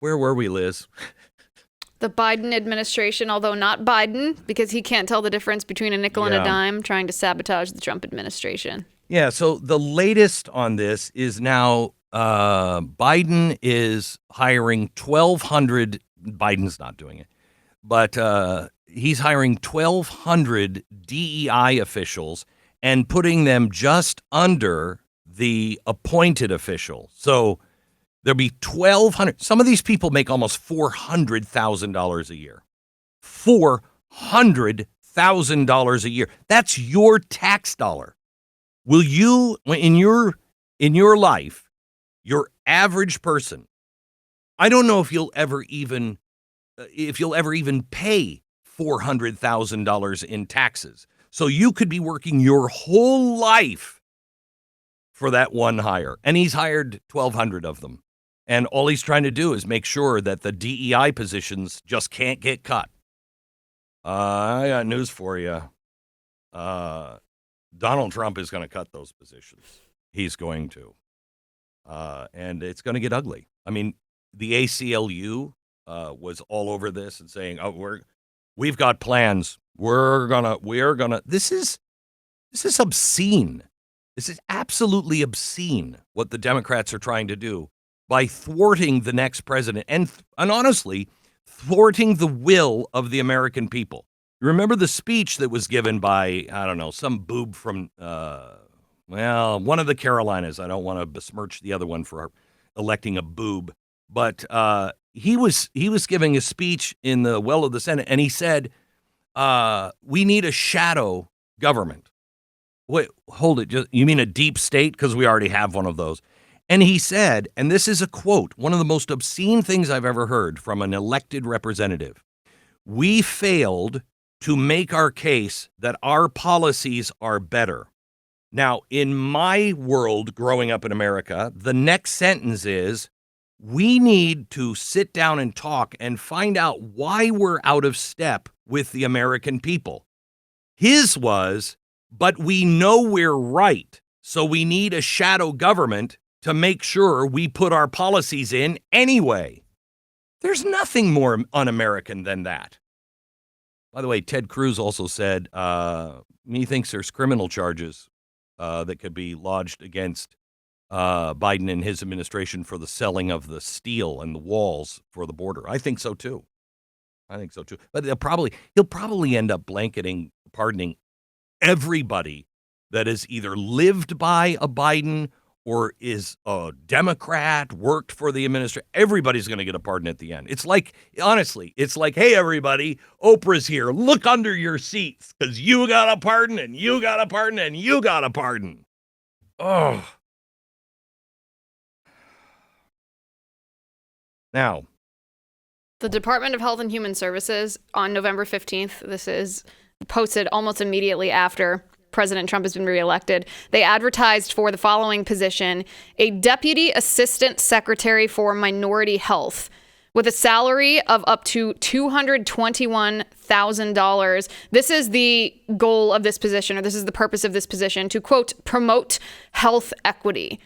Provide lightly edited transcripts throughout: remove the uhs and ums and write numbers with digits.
Where were we, Liz? The Biden administration, although not Biden, because he can't tell the difference between a nickel and a dime, trying to sabotage the Trump administration. Yeah, so the latest on this is now Biden is hiring 1,200. Biden's not doing it, but he's hiring 1,200 DEI officials and putting them just under the appointed official. So there'll be 1,200. Some of these people make almost $400,000 a year. $400,000 a year. That's your tax dollar. Will you, in your life, your average person, I don't know if you'll ever even pay $400,000 in taxes. So you could be working your whole life for that one hire. And he's hired 1,200 of them. And all he's trying to do is make sure that the DEI positions just can't get cut. I got news for you. Donald Trump is going to cut those positions. He's going to. And it's going to get ugly. I mean, the ACLU was all over this and saying, "Oh, we've got plans. We're gonna." This is obscene. This is absolutely obscene what the Democrats are trying to do by thwarting the next president and honestly thwarting the will of the American people. Remember the speech that was given by, I don't know, some boob from, one of the Carolinas. I don't want to besmirch the other one for electing a boob. But he was giving a speech in the well of the Senate, and he said, we need a shadow government. Wait, hold it. You mean a deep state? Because we already have one of those. And he said, and this is a quote, one of the most obscene things I've ever heard from an elected representative. We failed to make our case that our policies are better. Now, in my world growing up in America, the next sentence is, we need to sit down and talk and find out why we're out of step with the American people. His was, but we know we're right, so we need a shadow government to make sure we put our policies in anyway. There's nothing more un-American than that. By the way, Ted Cruz also said he thinks there's criminal charges that could be lodged against Biden and his administration for the selling of the steel and the walls for the border. I think so too. But he'll probably end up pardoning everybody that has either lived by a Biden or is a Democrat, worked for the administration. Everybody's going to get a pardon at the end. It's like, honestly, hey, everybody, Oprah's here. Look under your seats because you got a pardon and you got a pardon and you got a pardon. Oh. Now, the Department of Health and Human Services on November 15th, this is posted almost immediately after President Trump has been reelected. They advertised for the following position: a Deputy Assistant Secretary for Minority Health with a salary of up to $221,000. This is the goal of this position, or this is the purpose of this position, to, quote, promote health equity.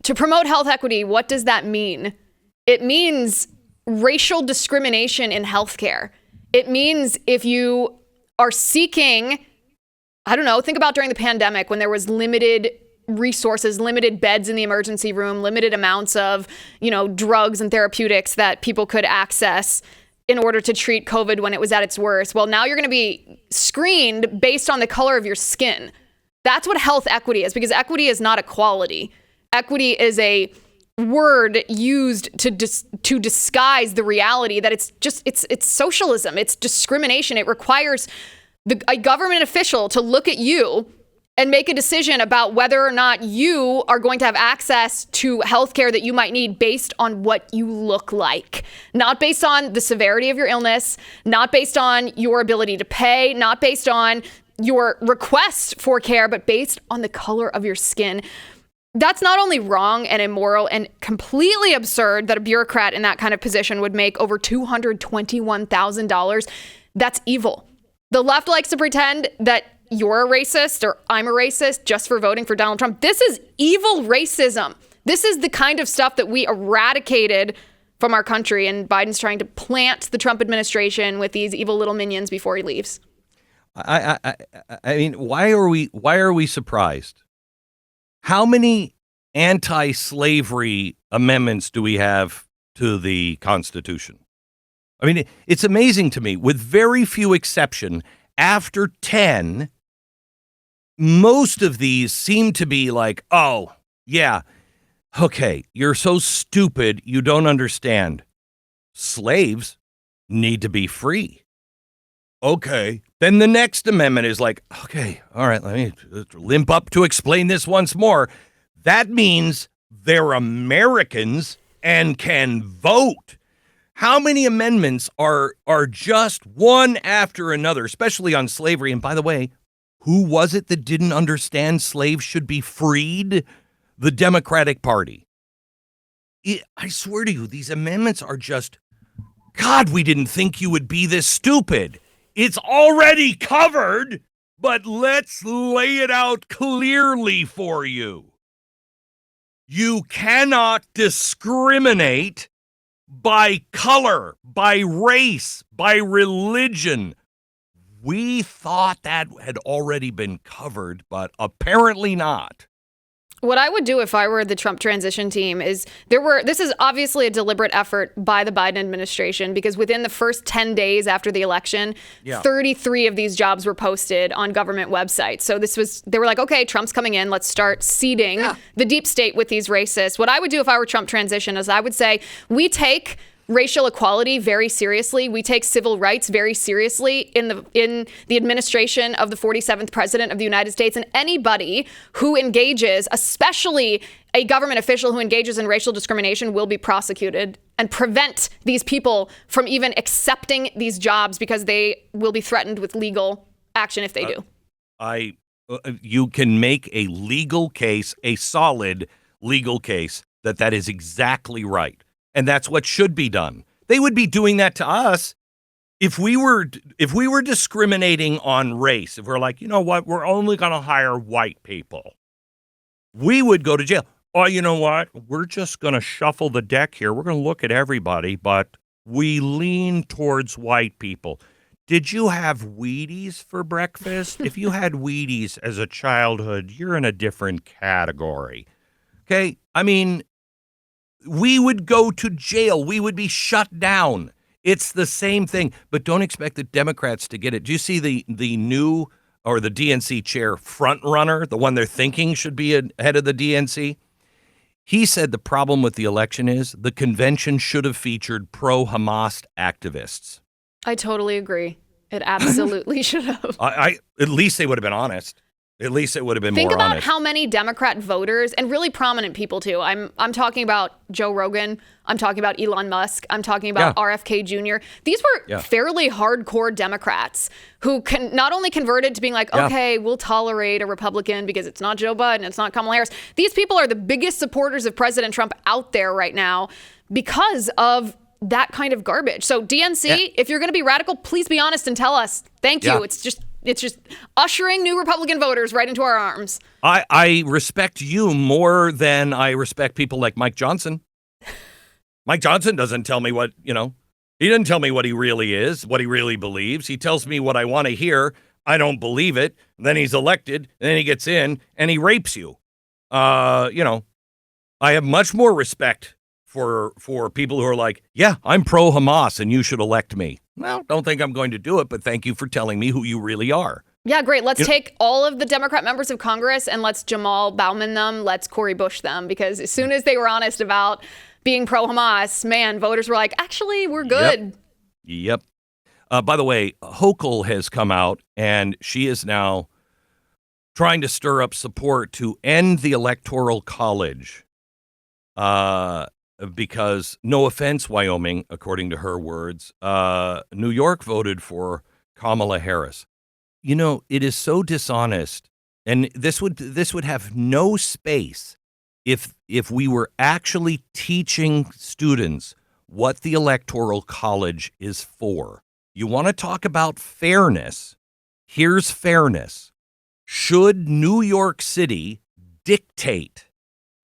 To promote health equity, what does that mean? It means racial discrimination in healthcare. It means if you are seeking, I don't know, think about during the pandemic when there was limited resources, limited beds in the emergency room, limited amounts of, drugs and therapeutics that people could access in order to treat COVID when it was at its worst. Well, now you're going to be screened based on the color of your skin. That's what health equity is, because equity is not equality. Equity is a word used to disguise the reality that it's socialism. It's discrimination. It requires a government official to look at you and make a decision about whether or not you are going to have access to healthcare that you might need based on what you look like, not based on the severity of your illness, not based on your ability to pay, not based on your request for care, but based on the color of your skin. That's not only wrong and immoral and completely absurd that a bureaucrat in that kind of position would make over $221,000. That's evil. The left likes to pretend that you're a racist or I'm a racist just for voting for Donald Trump. This is evil racism. This is the kind of stuff that we eradicated from our country, and Biden's trying to plant the Trump administration with these evil little minions before he leaves. I mean, why are we surprised? How many anti-slavery amendments do we have to the Constitution? I mean, it's amazing to me. With very few exception, after 10, most of these seem to be like, oh, yeah, okay, you're so stupid, you don't understand. Slaves need to be free. Okay. Then the next amendment is like, okay, all right, let me limp up to explain this once more. That means they're Americans and can vote. How many amendments are just one after another, especially on slavery? And by the way, who was it that didn't understand slaves should be freed? The Democratic Party. I swear to you, these amendments are just, God, we didn't think you would be this stupid. It's already covered, but let's lay it out clearly for you. You cannot discriminate by color, by race, by religion. We thought that had already been covered, but apparently not. What I would do if I were the Trump transition team is this is obviously a deliberate effort by the Biden administration, because within the first 10 days after the election, 33 of these jobs were posted on government websites. So they were like, okay, Trump's coming in. Let's start seeding the deep state with these racists. What I would do if I were Trump transition is I would say, we take racial equality very seriously. We take civil rights very seriously in the administration of the 47th president of the United States. And anybody who engages, especially a government official who engages in racial discrimination, will be prosecuted, and prevent these people from even accepting these jobs, because they will be threatened with legal action if they do. You can make a legal case, a solid legal case, that is exactly right. And that's what should be done. They would be doing that to us if we were discriminating on race. If we're like, you know what, we're only going to hire white people, we would go to jail. Oh, you know what? We're just going to shuffle the deck here. We're going to look at everybody, but we lean towards white people. Did you have Wheaties for breakfast? If you had Wheaties as a childhood, you're in a different category. Okay? I mean, we would go to jail. We would be shut down. It's the same thing. But don't expect the Democrats to get it. Do you see the new, or the DNC chair front runner, the one they're thinking should be head of the DNC? He said the problem with the election is the convention should have featured pro-Hamas activists. I totally agree. It absolutely should have. At least they would have been honest. At least it would have been Think more about honest. how many Democrat voters, and really prominent people too. I'm talking about Joe Rogan. I'm talking about Elon Musk. I'm talking about RFK Jr. These were fairly hardcore Democrats who not only converted to being like, okay, we'll tolerate a Republican because it's not Joe Biden, it's not Kamala Harris. These people are the biggest supporters of President Trump out there right now because of that kind of garbage. So DNC, if you're going to be radical, please be honest and tell us. Thank you. It's just ushering new Republican voters right into our arms. I respect you more than I respect people like Mike Johnson. Mike Johnson doesn't tell me what, he doesn't tell me what he really is, what he really believes. He tells me what I want to hear. I don't believe it. Then he's elected, and then he gets in, and he rapes you. I have much more respect for people who are like, yeah, I'm pro-Hamas and you should elect me. Well, don't think I'm going to do it, but thank you for telling me who you really are. Yeah, great. Let's take all of the Democrat members of Congress and let's Jamal Bowman them. Let's Cori Bush them. Because as soon as they were honest about being pro-Hamas, man, voters were like, actually, we're good. Yep. By the way, Hochul has come out and she is now trying to stir up support to end the Electoral College. Because, no offense, Wyoming, according to her words, New York voted for Kamala Harris. It is so dishonest, and this would have no space if we were actually teaching students what the Electoral College is for. You want to talk about fairness? Here's fairness. Should New York City dictate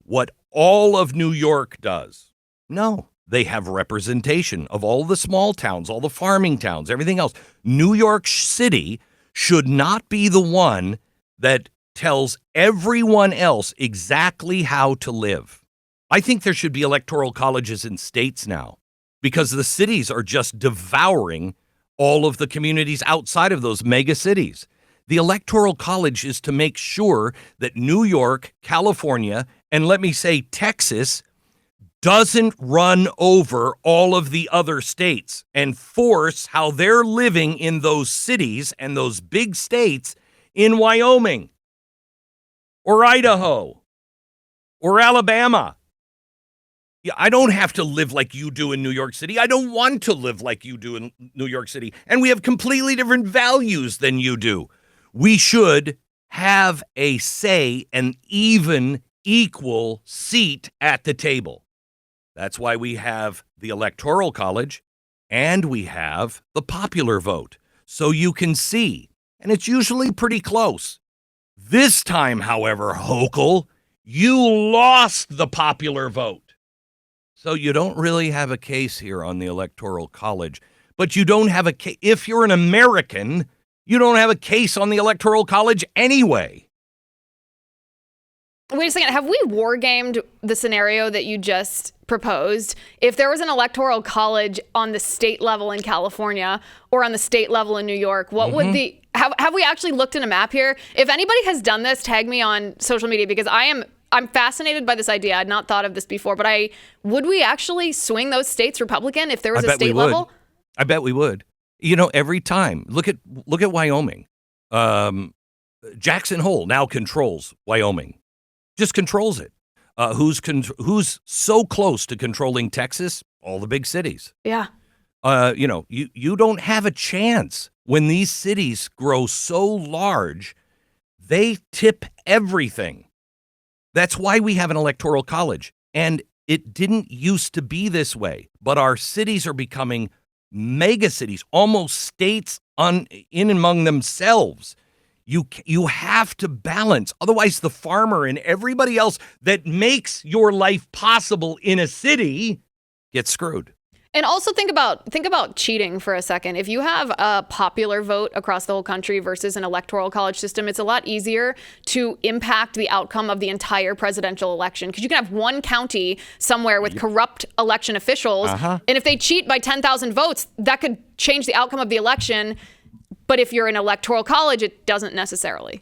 what all of New York does? No, They have representation of all the small towns, all the farming towns, everything else. New York City should not be the one that tells everyone else exactly how to live. I think there should be electoral colleges in states now because the cities are just devouring all of the communities outside of those mega cities. The Electoral College is to make sure that New York, California, and let me say Texas doesn't run over all of the other states and force how they're living in those cities and those big states in Wyoming or Idaho or Alabama. Yeah, I don't have to live like you do in New York City. I don't want to live like you do in New York City. And we have completely different values than you do. We should have a say, an even, equal seat at the table. That's why we have the Electoral College and we have the popular vote. So you can see, and it's usually pretty close. This time, however, Hochul, you lost the popular vote. So you don't really have a case here on the Electoral College, but you don't have a case. If you're an American, you don't have a case on the Electoral College anyway. Wait a second. Have we war-gamed the scenario that you just proposed? If there was an Electoral College on the state level in California or on the state level in New York, what would the... Have we actually looked at a map here? If anybody has done this, tag me on social media because I'm fascinated by this idea. I'd not thought of this before, but would we actually swing those states Republican if there was a state level? I bet we would. You know, every time. Look at Wyoming. Jackson Hole now controls Wyoming. Just controls it. Who's so close to controlling Texas? All the big cities. Yeah. You don't have a chance when these cities grow so large. They tip everything. That's why we have an Electoral College. And it didn't used to be this way. But our cities are becoming mega cities, almost states in among themselves. You have to balance. Otherwise, the farmer and everybody else that makes your life possible in a city gets screwed. And also think about cheating for a second. If you have a popular vote across the whole country versus an electoral college system, it's a lot easier to impact the outcome of the entire presidential election because you can have one county somewhere with corrupt election officials. And if they cheat by 10,000 votes, that could change the outcome of the election. But if you're in electoral college, it doesn't necessarily.